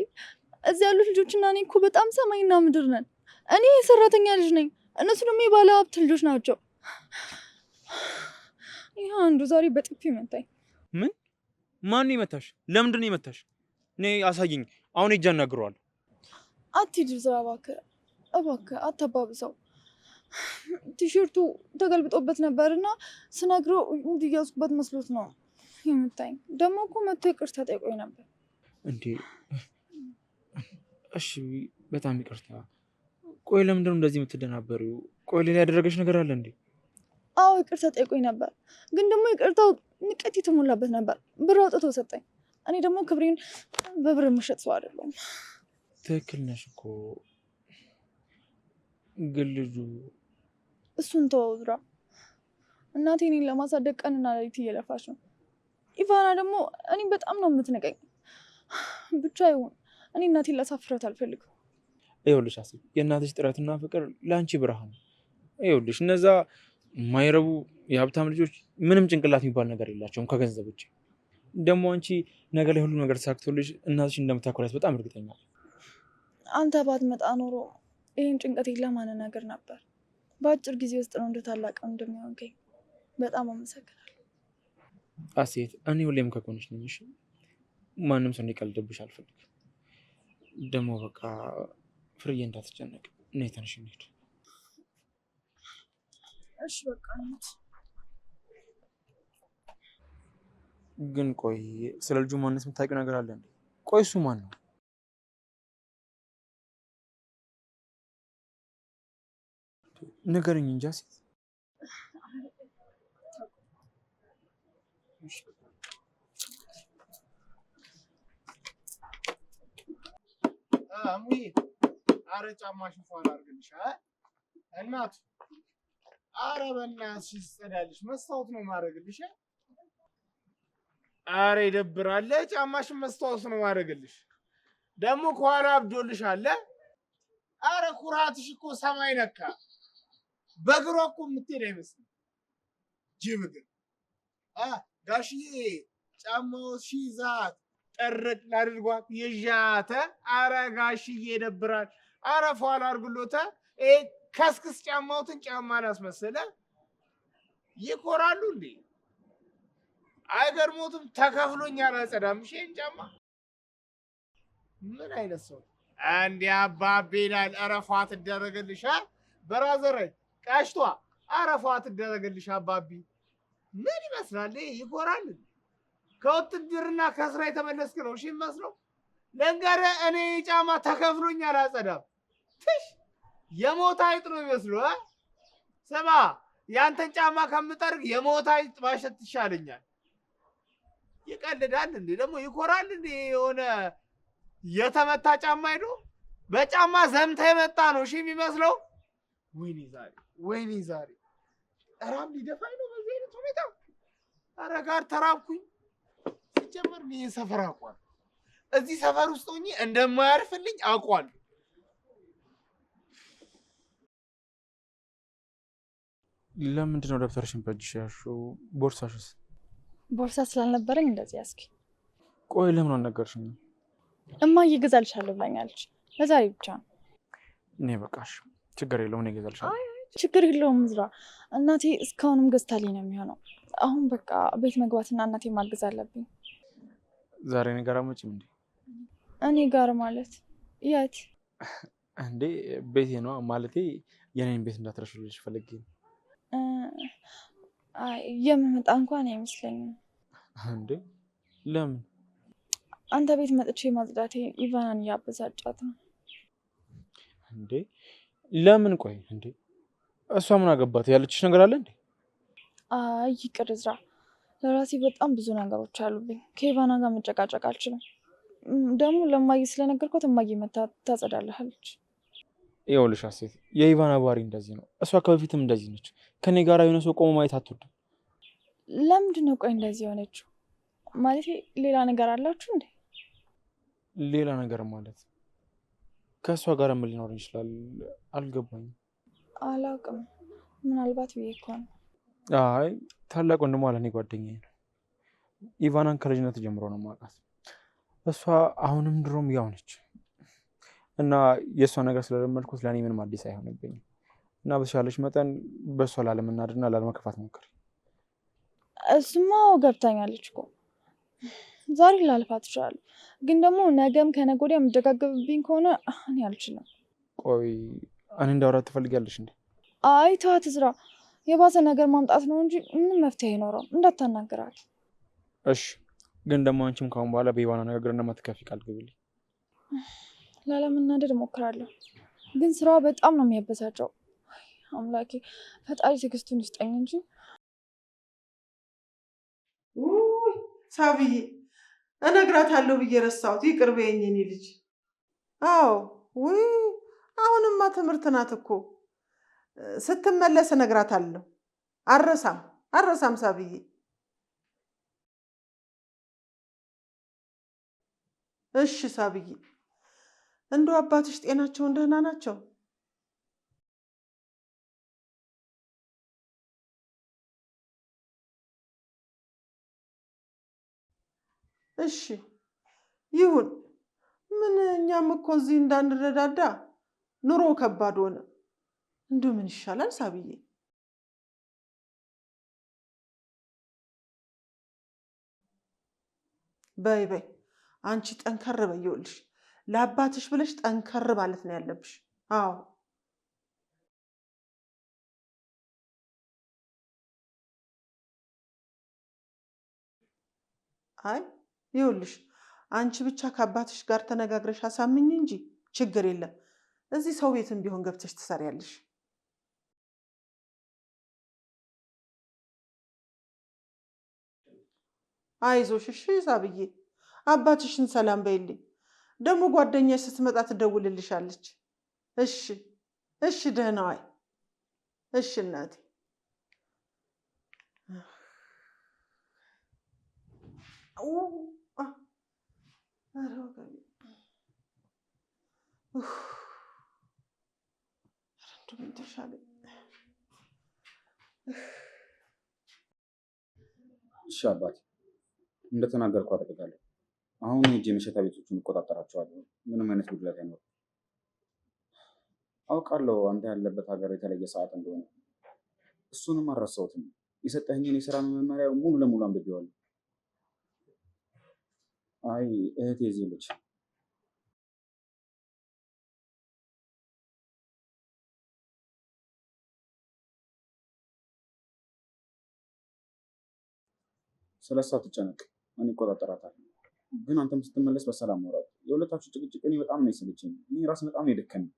[SPEAKER 6] እዚህ ያሉት ልጆችና እኔ እኮ በጣም ሰማይና ምድር ነን። እኔ የሰራተኛ ልጅ ነኝ፣ እነሱ ደግሞ የባለ ሀብት ልጆች ናቸው። ይህ አንዱ ዛሬ በጥፊ መታኝ።
[SPEAKER 2] ምን? ማን ነው የመታሽ? ለምንድን ነው የመታሽ? እኔ አሳየኝ፣ አሁን ሂጅ አናግረዋለሁ።
[SPEAKER 6] አትሂድ እዝራ፣ እባክህ እባክህ አታባብሰው። ቲሸርቱ ተገልብጦበት ነበርና ስነግረው እንዲያዝኩበት መስሎት ነው የመታኝ። ደግሞ እኮ መጥቶ ይቅርታ ጠይቆኝ ነበር።
[SPEAKER 2] እንዴ እሺ በጣም ይቅርታ። ቆይ ለምንድን ነው እንደዚህ የምትደናበሪው? ቆይ ሌላ ያደረገች ነገር አለ እንዴ?
[SPEAKER 6] አዎ ይቅርታ ጠይቆኝ ነበር፣ ግን ደግሞ ይቅርታው ንቀት የተሞላበት ነበር። ብር አውጥቶ ሰጠኝ። እኔ ደግሞ ክብሬን በብር የምሸጥ ሰው አይደለሁም።
[SPEAKER 2] ትክክል ነሽ እኮ፣ ግን ልጁ
[SPEAKER 6] እሱን ተወው እዝራ። እናቴ እኔን ለማሳደግ ቀንና ሌሊት እየለፋች ነው። ኢቫና ደግሞ እኔ በጣም ነው የምትንቀኝ። ብቻ ይሁን፣ እኔ እናቴን ላሳፍራት አልፈልግም።
[SPEAKER 2] ይኸውልሽ አሴት፣ የእናትሽ ጥረትና ፍቅር ለአንቺ ብርሃን ነው። ይኸውልሽ እነዛ የማይረቡ የሀብታም ልጆች ምንም ጭንቅላት የሚባል ነገር የላቸውም ከገንዘብ ውጭ። ደግሞ አንቺ ነገር ላይ ሁሉ ነገር ተሳክቶልሽ እናትሽ እንደምታኮሪያት በጣም እርግጠኛ።
[SPEAKER 6] አንተ ባትመጣ ኖሮ ይህን ጭንቀቴን ለማነጋገር ነበር። በአጭር ጊዜ ውስጥ ነው እንደ ታላቅ እንደሚሆንከኝ። በጣም አመሰግናለሁ
[SPEAKER 2] አሴት። እኔ ሁሌም ከጎንሽ ነኝ። እሺ ማንም ሰው እንዲቀልድብሽ አልፈልግም። ደግሞ በቃ ፍርዬ እንዳትጨነቅ። እኔ ተነሽ እንሂድ።
[SPEAKER 6] እሺ በቃ እንሂድ።
[SPEAKER 2] ግን ቆይ ስለ ልጁ ማንነት የምታውቂው ነገር አለ እንዴ? ቆይ እሱ ማን ነው? ንገረኝ እንጂ አሴት።
[SPEAKER 5] ሙዬ አረ ጫማሽን ፏን አድርግልሽ እናቱ። አረ በእናትሽ ትጸዳለሽ፣ መስታወት ነው ማድረግልሽ። አረ ይደብራል። ጫማሽን መስታወት ነው ማድረግልሽ። ደግሞ ከኋላ አብዶልሽ አለ። አረ ኩራትሽ እኮ ሰማይ ነካ። በእግሯ እኮ የምትሄድ አይመስልም። ጅብ ግን ጋሽዬ ጫማዎች ይዛት ጠርቅ ላድርጓት ይዣተ። አረ ጋሽዬ ይደብራል። አረ ፏል አድርግሎተ። ከስክስ ጫማውትን ጫማ ላስመሰለ ይኮራሉ እንዴ? አይገርሞትም? ተከፍሎኝ አላጸዳም። ይሄን ጫማ ምን አይነት ሰው እንዴ? አባቤ ይላል። አረ ፏ ትደረገልሽ በራዘረ ቀሽቷ። አረ ፏ ትደረገልሽ አባቢ። ምን ይመስላል? ይኮራል። ከውትድርና ከስራ የተመለስክ ነው እሺ መስሎ ለንገርህ። እኔ ጫማ ተከፍሎኝ አላጸዳም። ትሽ የሞት አይጥ ነው ይመስሉ። ስማ ያንተን ጫማ ከምጠርግ የሞት አይጥ ማሸት ይሻለኛል። ይቀልዳል እንዴ? ደግሞ ይኮራል እንዴ? የሆነ የተመታ ጫማ ሄዶ በጫማ ዘምታ የመጣ ነው እሺ የሚመስለው። ወይኔ ዛሬ እራብ ሊደፋኝ ነው በዚህ አይነት ሁኔታ። ኧረ ጋር ተራብኩኝ። ሲጀመር ይሄን ሰፈር አውቋል። እዚህ ሰፈር ውስጥ ሆኜ እንደማያርፍልኝ አውቋል።
[SPEAKER 2] ለምንድን ነው ደብተርሽን በእጅሽ ያልሽው? ቦርሳሽስ?
[SPEAKER 6] ቦርሳ ስላልነበረኝ እንደዚህ ያስኪ።
[SPEAKER 2] ቆይ ለምን አልነገርሽኝ?
[SPEAKER 6] እማዬ እገዛልሻለሁ ብላኛለች። ለዛሬ ብቻ ነው።
[SPEAKER 2] እኔ በቃሽ፣ ችግር የለውም እኔ እገዛልሻለሁ።
[SPEAKER 6] ችግር የለውም እዝራ። እናቴ እስካሁንም ገዝታልኝ ነው የሚሆነው። አሁን በቃ ቤት መግባትና እናቴ ማገዝ አለብኝ።
[SPEAKER 2] ዛሬ እኔ ጋር አትመጪም እንዴ?
[SPEAKER 6] እኔ ጋር ማለት የት
[SPEAKER 2] እንዴ? ቤቴ ነው ማለቴ የኔን ቤት እንዳትረሽልሽ ፈልጌ።
[SPEAKER 6] የምመጣ እንኳን አይመስለኝም።
[SPEAKER 2] እንዴ ለምን?
[SPEAKER 6] አንተ ቤት መጥቼ ማጽዳቴ ኢቫናን እያበሳጫት ነው።
[SPEAKER 2] እንዴ ለምን? ቆይ እንዴ እሷ ምን አገባት? ያለችሽ ነገር አለ እንዴ?
[SPEAKER 6] አይ ይቅር እዝራ፣ ለራሴ በጣም ብዙ ነገሮች አሉብኝ። ከኢቫና ጋር መጨቃጨቅ አልችልም። ደግሞ ለማዬ ስለነገርኳት እማዬ መታ ታጸዳልሃለች።
[SPEAKER 2] ይኸውልሽ አሴት፣ የኢቫና ባህሪ እንደዚህ ነው። እሷ ከበፊትም እንደዚህ ነች። ከኔ ጋር የሆነ ሰው ቆሞ ማየት አትወድም።
[SPEAKER 6] ለምንድን ነው ቆይ እንደዚህ የሆነችው? ማለት ሌላ ነገር አላችሁ እንዴ?
[SPEAKER 2] ሌላ ነገር ማለት ከእሷ ጋር ምን ሊኖር ይችላል? አልገባኝም።
[SPEAKER 6] አላውቅም። ምናልባት ብዬ እኮ ነው።
[SPEAKER 2] አይ ታላቅ ወንድሟ ለእኔ ጓደኛዬ ነው። ኢቫናን ከልጅነት ጀምሮ ነው የማውቃት። እሷ አሁንም ድሮም ያው ነች እና የእሷ ነገር ስለለመድኩት ለእኔ ምንም አዲስ አይሆንብኝም እና በተሻለች መጠን በእሷ ላለመናድና ላለመከፋት ሞክር።
[SPEAKER 6] እሱማ ገብታኛለች እኮ ዛሬ ላልፋት እችላለሁ፣ ግን ደግሞ ነገም ከነገ ወዲያ የምደጋገብብኝ ከሆነ እኔ አልችልም።
[SPEAKER 2] ቆይ እኔ እንዳወራት ትፈልጊያለሽ እንዴ?
[SPEAKER 6] አይ ተዋት እዝራ፣ የባሰ ነገር ማምጣት ነው እንጂ ምንም መፍትሄ አይኖረውም። እንዳታናግራት
[SPEAKER 2] እሺ። ግን ደግሞ አንቺም ካሁን በኋላ በኢቫና ንግግር እንደማትከፊ ቃል ግቢልኝ።
[SPEAKER 6] ላለመናደድ እሞክራለሁ፣ ግን ስራዋ በጣም ነው የሚያበሳጨው። አምላኬ ፈጣሪ ትዕግስቱን ይስጠኝ እንጂ።
[SPEAKER 3] ሳብዬ እነግራታለሁ ብዬ ረሳሁት። ይቅር በይኝ የኔ ልጅ። አዎ ውይ አሁንማ ትምህርት ናት እኮ። ስትመለስ እነግራታለሁ። አረሳም ሳብዬ። እሺ ሳብዬ። እንደው አባትሽ ጤናቸውን ደህና ናቸው? እሺ ይሁን። ምን እኛም እኮ እዚህ እንዳንረዳዳ ኑሮ ከባድ ሆነ። እንዲሁ ምን ይሻላል ሳብዬ? በይ አንቺ ጠንከር በይ። ይኸውልሽ ለአባትሽ ብለሽ ጠንከር ማለት ነው ያለብሽ። አዎ አይ ይኸውልሽ አንቺ ብቻ ከአባትሽ ጋር ተነጋግረሽ አሳምኝ እንጂ ችግር የለም። እዚህ ሰው ቤትም ቢሆን ገብተሽ ትሰሪያለሽ። አይዞሽ እሺ ሳብዬ። አባትሽን ሰላም በይልኝ። ደግሞ ጓደኛሽ ስትመጣ ትደውልልሻለች። እሺ ደህና ዋይ። እሺ እናቴ።
[SPEAKER 4] እሺ አባቴ እንደተናገርኩ አደርጋለሁ። አሁን ሂጅ መሸታ ቤቶቹን እቆጣጠራቸዋለሁ። ምንም አይነት ጉድለት አይኖርም። አውቃለሁ አንተ ያለበት ሀገር የተለየ ሰዓት እንደሆነ፣ እሱንም አልረሳሁትም። የሰጠኸኝን የስራ መመሪያ ሙሉ ለሙሉ አንብቤዋለሁ። አይ እህቴ እዚህ ልጅ ስለሷ ትጨነቅ፣ እኔ እቆጣጠራታለሁ። ግን አንተም ስትመለስ በሰላም ኖራል። የሁለታችሁ ጭቅጭቅ እኔ በጣም ነው የሰለቸኝ። እኔ ራስ በጣም ነው የደከመኝ።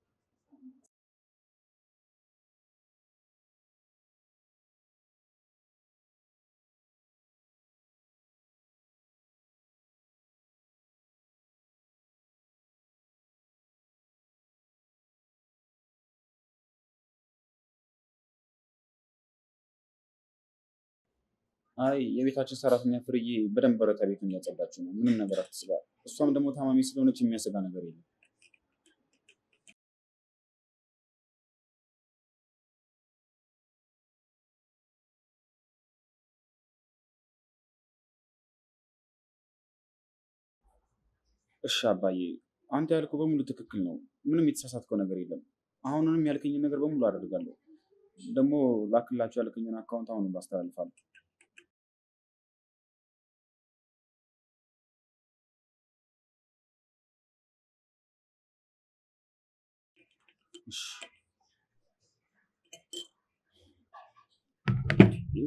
[SPEAKER 4] አይ የቤታችን ሰራተኛ ፍርዬ በደንብ በረታ ቤቱን እያጸዳችሁ ነው። ምንም ነገር አትስጋ። እሷም ደግሞ ታማሚ ስለሆነች የሚያሰጋ ነገር የለም። እሺ አባዬ፣ አንተ ያልከው በሙሉ ትክክል ነው። ምንም የተሳሳትከው ነገር የለም። አሁንንም ያልከኝን ነገር በሙሉ አደርጋለሁ። ደግሞ ላክላችሁ ያልከኝን አካውንት አሁንም ባስተላልፋለሁ።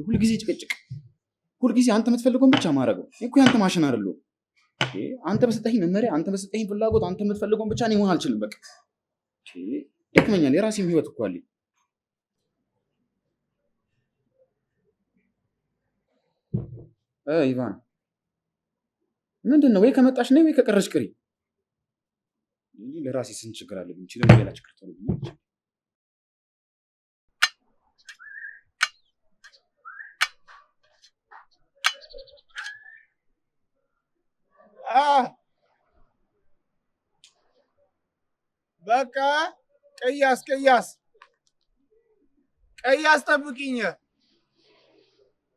[SPEAKER 4] ሁልጊዜ ጭቅጭቅ፣ ሁልጊዜ አንተ የምትፈልገውን ብቻ ማድረገው እኮ ያንተ ማሽን አይደለሁም። አንተ በሰጠኝ መመሪያ፣ አንተ በሰጠኝ ፍላጎት፣ አንተ የምትፈልገውን ብቻ እኔ መሆን አልችልም። በቃ ደክመኛል። የራሴም ህይወት እኮ አለኝ። ኢቫን ምንድን ነው? ወይ ከመጣሽ ነይ ወይ ከቀረሽ ቅሪ። ለራሴ ስንት ችግር አለብኝ። ሌላ ችግር ተለብኛለች።
[SPEAKER 5] በቃ ቅያስ ጠብቂኝ።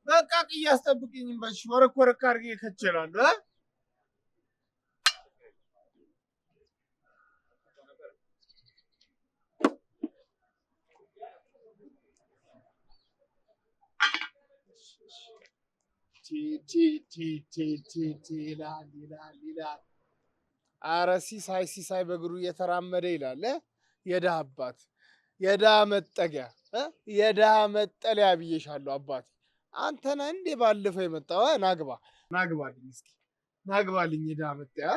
[SPEAKER 5] በቃ ቅያስ ጠብቂኝ። በሽ ወረክ አድርጌ ከችላለሁ። ይላል። ኧረ ሲሳይ በእግሩ እየተራመደ ይላል። የድሃ አባት፣ የድሃ መጠጊያ፣ የድሃ መጠለያ ብዬሻለሁ አባቴ። አንተ ነህ እንዴ ባለፈው የመጣው? ናግባልኝ እስኪ ናግባልኝ፣ የድሃ መጠጊያ።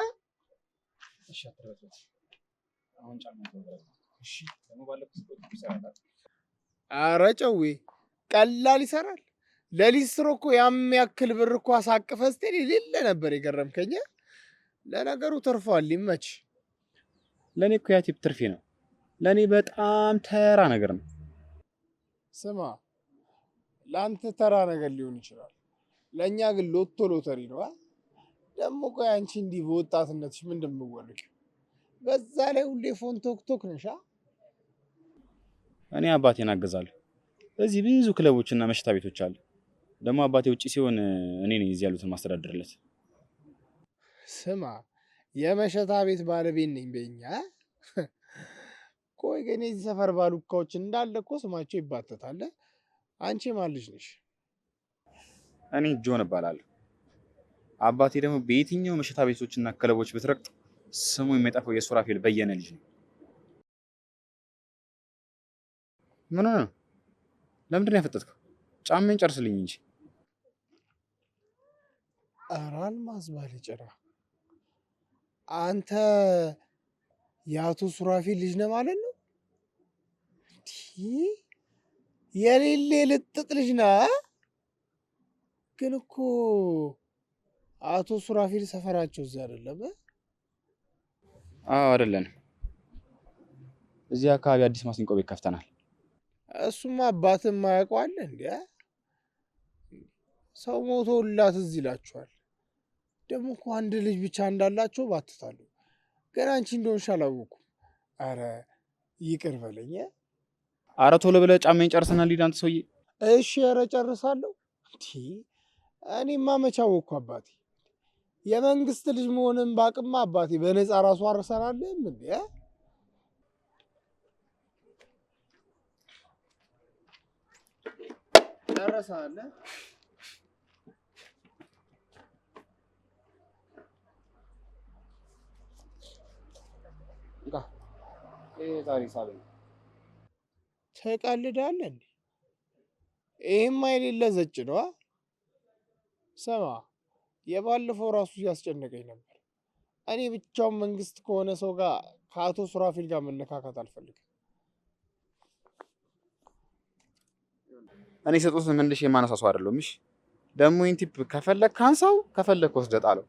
[SPEAKER 5] ኧረ ጨዌ ቀላል ይሰራል። ለሊስትሮ እኮ ያም ያክል ብር እኮ አሳቅፈ ስትል የሌለ ነበር የገረምከኝ። ለነገሩ ተርፏል፣ ይመች።
[SPEAKER 4] ለእኔ እኮ ያ ቲፕ ትርፌ ነው። ለእኔ በጣም ተራ ነገር ነው።
[SPEAKER 5] ስማ፣ ለአንተ ተራ ነገር ሊሆን ይችላል፣ ለእኛ ግን ሎተሪ ነው። ደግሞ ቆይ አንቺ እንዲህ በወጣትነትሽ ምን እንደምወልቅ፣ በዛ ላይ ሁሌ ፎን ቶክቶክ ነሻ።
[SPEAKER 4] እኔ አባቴን አገዛለሁ። እዚህ ብዙ ክለቦችና መሸታ ቤቶች አሉ። ደግሞ አባቴ ውጪ ሲሆን እኔ ነኝ እዚህ ያሉትን ማስተዳድርለት።
[SPEAKER 5] ስማ፣ የመሸታ ቤት ባለቤት ነኝ በኛ። ቆይ ግን የዚህ ሰፈር ባሉካዎች እንዳለ እኮ ስማቸው ይባተታል። አንቺ ማን ልጅ ነሽ?
[SPEAKER 4] እኔ ጆን እባላለሁ። አባቴ ደግሞ በየትኛው መሸታ ቤቶችና ክለቦች ብትረግጥ ስሙ የሚጠፋው የሱራፌል በየነ ልጅ ነው። ምን ነው? ለምንድን ነው ያፈጠጥከው? ጫማዬን ጨርስልኝ እንጂ።
[SPEAKER 5] ኧረ አልማዝ ባለጭራ፣ አንተ የአቶ ሱራፌል ልጅ ነህ ማለት ነው? የሌለ ልጥጥ ልጅ ነህ። ግን እኮ አቶ ሱራፌል ሰፈራቸው እዚህ አይደለም?
[SPEAKER 4] አዎ አይደለንም። እዚህ አካባቢ አዲስ ማሲንቆ ቤት ከፍተናል።
[SPEAKER 5] እሱማ አባትም ማያውቀዋል እንዴ? ሰው ሞቶላት እዚህ ይላችኋል። ደግሞ እኮ አንድ ልጅ ብቻ እንዳላቸው ባትታሉ። ግን አንቺ እንደሆንሽ አላወኩም። አረ ይቅር በለኝ።
[SPEAKER 4] አረ ቶሎ ብለህ ጫማዬን ጨርሰና ሊድ አንተ ሰውዬ።
[SPEAKER 5] እሺ ኧረ ጨርሳለሁ። እኔማ መች አወኩ አባቴ። የመንግስት ልጅ መሆንን ባቅማ አባቴ በነፃ ራሱ አርሰናልም እንዴ? ጨረሳለ?
[SPEAKER 4] ታሪክ ሳበኝ
[SPEAKER 5] ትቀልዳለህ እንዴ? ይሄማ የሌለ ዘጭ ነው። ስማ፣ የባለፈው ራሱ እያስጨነቀኝ ነበር። እኔ ብቻውን መንግስት ከሆነ ሰው ጋር ከአቶ ሱራፌል ጋር መነካካት አልፈልግም።
[SPEAKER 4] እኔ ሰጡት መልሼ የማነሳ ሰው አይደለሁም። እሺ ደግሞ ይሄን ቲፕ ከፈለክ ካንሳው፣ ከፈለክ ወስደህ ጣለው።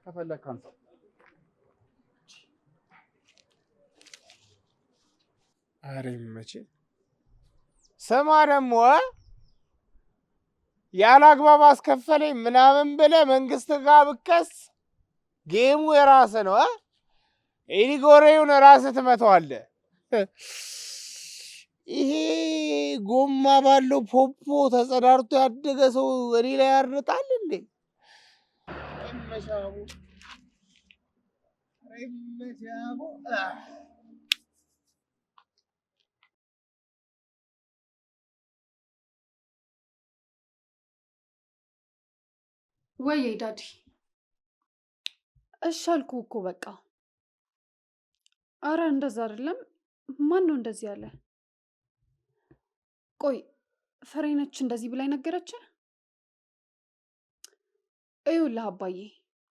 [SPEAKER 4] ከፈለክ ካንሳው።
[SPEAKER 5] አረ መቼ ስማ፣ ደግሞ ያለ አግባብ አስከፈለኝ ምናምን ብለህ መንግስት ጋር ብከስ ጌሙ የራስህ ነው። ኢሊጎሬውን ራስህ ትመተዋለህ። ይሄ ጎማ ባለው ፖፖ ተጸዳርቶ ያደገ ሰው እኔ ላይ ያርጣል እንዴ?
[SPEAKER 1] ወይ ዳዲ፣ እሺ አልኩህ እኮ በቃ። አረ እንደዛ አይደለም። ማን ነው እንደዚህ ያለ? ቆይ ፍሬ ነች እንደዚህ ብላኝ ነገረችህ? ይኸውልህ አባዬ፣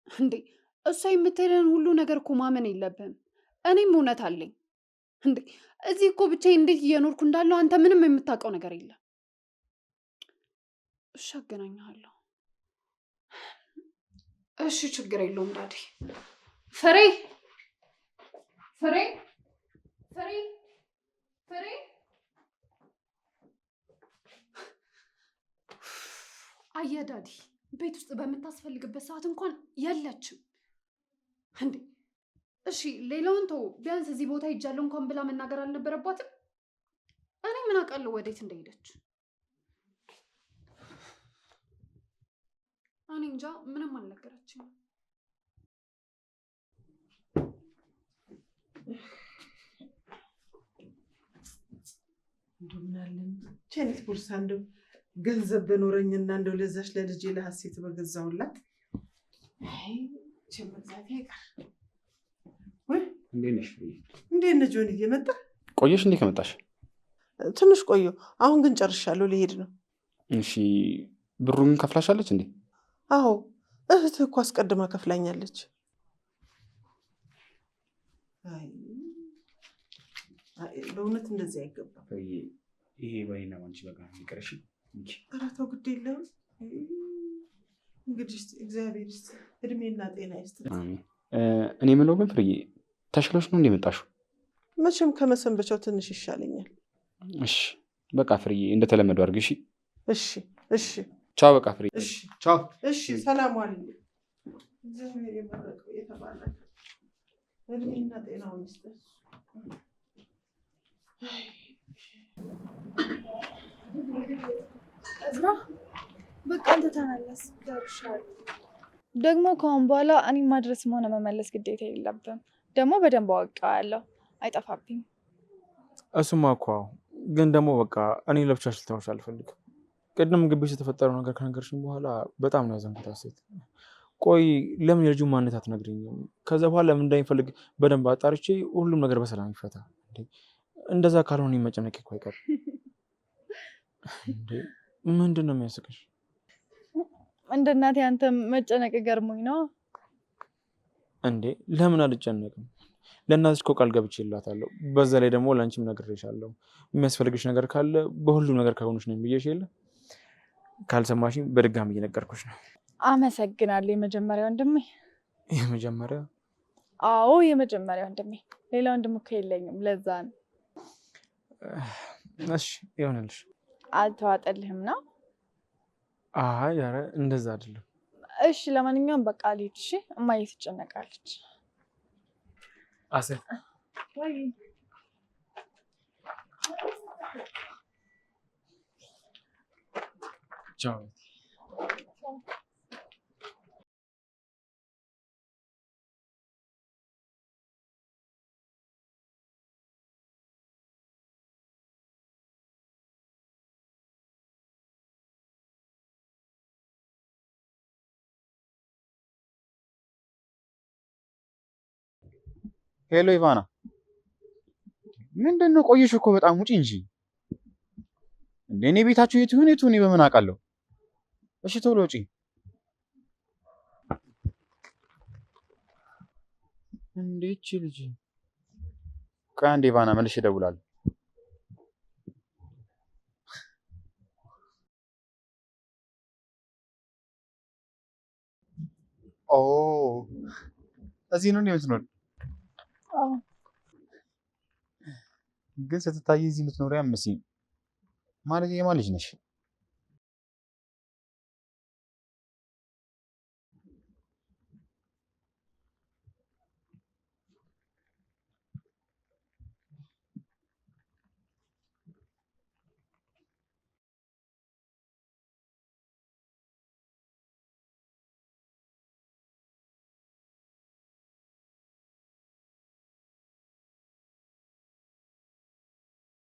[SPEAKER 1] እንዴ እሷ የምትሄደን ሁሉ ነገር እኮ ማመን የለብህም። እኔም እውነት አለኝ። እንዴ እዚህ እኮ ብቻዬን እንዴት እየኖርኩ እንዳለው አንተ ምንም የምታውቀው ነገር የለም። እሺ አገናኝሃለሁ። እሺ ችግር የለውም ዳዲ። ፍሬ ፍሬ ፍሬ ፍሬ አየህ ዳዲ፣ ቤት ውስጥ በምታስፈልግበት ሰዓት እንኳን የለችም። እንዴ እሺ ሌላውን ተው፣ ቢያንስ እዚህ ቦታ ሄጃለሁ እንኳን ብላ መናገር አልነበረባትም? እኔ ምን አውቃለሁ ወዴት እንደሄደች። እኔ እንጃ፣ ምንም አልነገረችኝም።
[SPEAKER 3] እንደው ምን አለን ቸኒት ቦርሳ እንደው ገንዘብ በኖረኝና እንደው ለዛች ለልጄ ለሀሴት በገዛውላት። አይ ቸመዛቴ ጋር ወይ
[SPEAKER 4] እንዴት ነሽ?
[SPEAKER 3] እንዴት ነህ ጆኒ? እየመጣ
[SPEAKER 4] ቆየሽ እንዴ ከመጣሽ?
[SPEAKER 3] ትንሽ ቆየሁ። አሁን ግን ጨርሻለሁ፣ ልሄድ ነው።
[SPEAKER 4] እሺ ብሩን ከፍላሻለች እንዴ?
[SPEAKER 3] አዎ እህትህ እኮ አስቀድማ ከፍላኛለች። አይ በእውነት እንደዚህ አይገባም።
[SPEAKER 4] ይሄ በኔና ባንቺ በቃ ይቅርሽ እንጂ።
[SPEAKER 3] ኧረ ተው ግድ የለም። እንግዲህ እግዚአብሔር ይስጥ እድሜና ጤና ይስጥ።
[SPEAKER 4] እኔ የምለው ግን ፍርዬ ተሽሎሽ ነው እንደመጣሽው?
[SPEAKER 3] መቼም ከመሰንበቻው ትንሽ ይሻለኛል።
[SPEAKER 4] እሺ በቃ ፍርዬ እንደተለመደው አድርጊ። እሺ
[SPEAKER 3] እሺ እሺ።
[SPEAKER 4] ቻው በቃ ፍርዬ።
[SPEAKER 3] እሺ
[SPEAKER 4] ቻው።
[SPEAKER 3] እሺ ሰላም ዋልልኝ። እግዚአብሔር የመረቀው የተባለ እድሜና ጤናውን ይስጥ።
[SPEAKER 6] እዝራ በቃ አንተ ተመለስ፣ ደርሻለሁ። ደግሞ ከአሁን በኋላ እኔ ማድረስም ሆነ መመለስ ግዴታ የለብም። ደግሞ በደንብ አውቄዋለሁ፣ አይጠፋብኝም።
[SPEAKER 2] እሱማ እኮ ግን ደግሞ በቃ እኔ ለብቻሽ ልተውሽ አልፈልግም። ቅድም ግቢ ውስጥ የተፈጠረው ነገር ከነገርሽኝ በኋላ በጣም ነው ያዘንኩት ሀሴት። ቆይ ለምን የልጁን ማንነት አትነግሪኝም? ከዛ በኋላ ለምን እንደሚፈልግ በደንብ አጣርቼ ሁሉም ነገር በሰላም ይፈታ። እንደዛ ካልሆነ መጨነቅ እኮ አይቀርም። ምንድን ነው የሚያስቅሽ?
[SPEAKER 6] እንደ እናቴ አንተ መጨነቅ ገርሞኝ ነው
[SPEAKER 2] እንዴ። ለምን አልጨነቅም? ለእናትሽ እኮ ቃል ገብቼላታለሁ። በዛ ላይ ደግሞ ለአንቺም ነግሬሻለሁ። የሚያስፈልግሽ ነገር ካለ በሁሉም ነገር ከሆኑሽ ነው ብዬሽ የለ። ካልሰማሽኝ በድጋሚ እየነገርኩሽ ነው።
[SPEAKER 6] አመሰግናለሁ የመጀመሪያ ወንድሜ።
[SPEAKER 2] የመጀመሪያ?
[SPEAKER 6] አዎ የመጀመሪያ ወንድሜ። ሌላ ወንድም እኮ የለኝም፣ ለዛ ነው።
[SPEAKER 2] እሺ ይሆንልሽ።
[SPEAKER 6] አልተዋጠልህም ነው?
[SPEAKER 2] አይ ኧረ እንደዛ አይደለም።
[SPEAKER 6] እሺ ለማንኛውም በቃ ልሂድ። እሺ እማዬ ትጨነቃለች።
[SPEAKER 2] አሴት ቻው።
[SPEAKER 4] ሄሎ ኢቫና፣ ምንድን ነው ቆየሽ እኮ በጣም ውጪ እንጂ። እንደ እኔ ቤታችሁ የት ይሁን እኔ በምን አውቃለሁ? እሺ ቶሎ ውጪ። እንዴት ልጅ? ቆይ አንዴ ኢቫና መልሼ እደውላለሁ። ኦ እዚህ ነው የምትኖር? ግን ስትታይ እዚህ የምትኖሪ አትመስይም። ማለት የማን ልጅ ነሽ?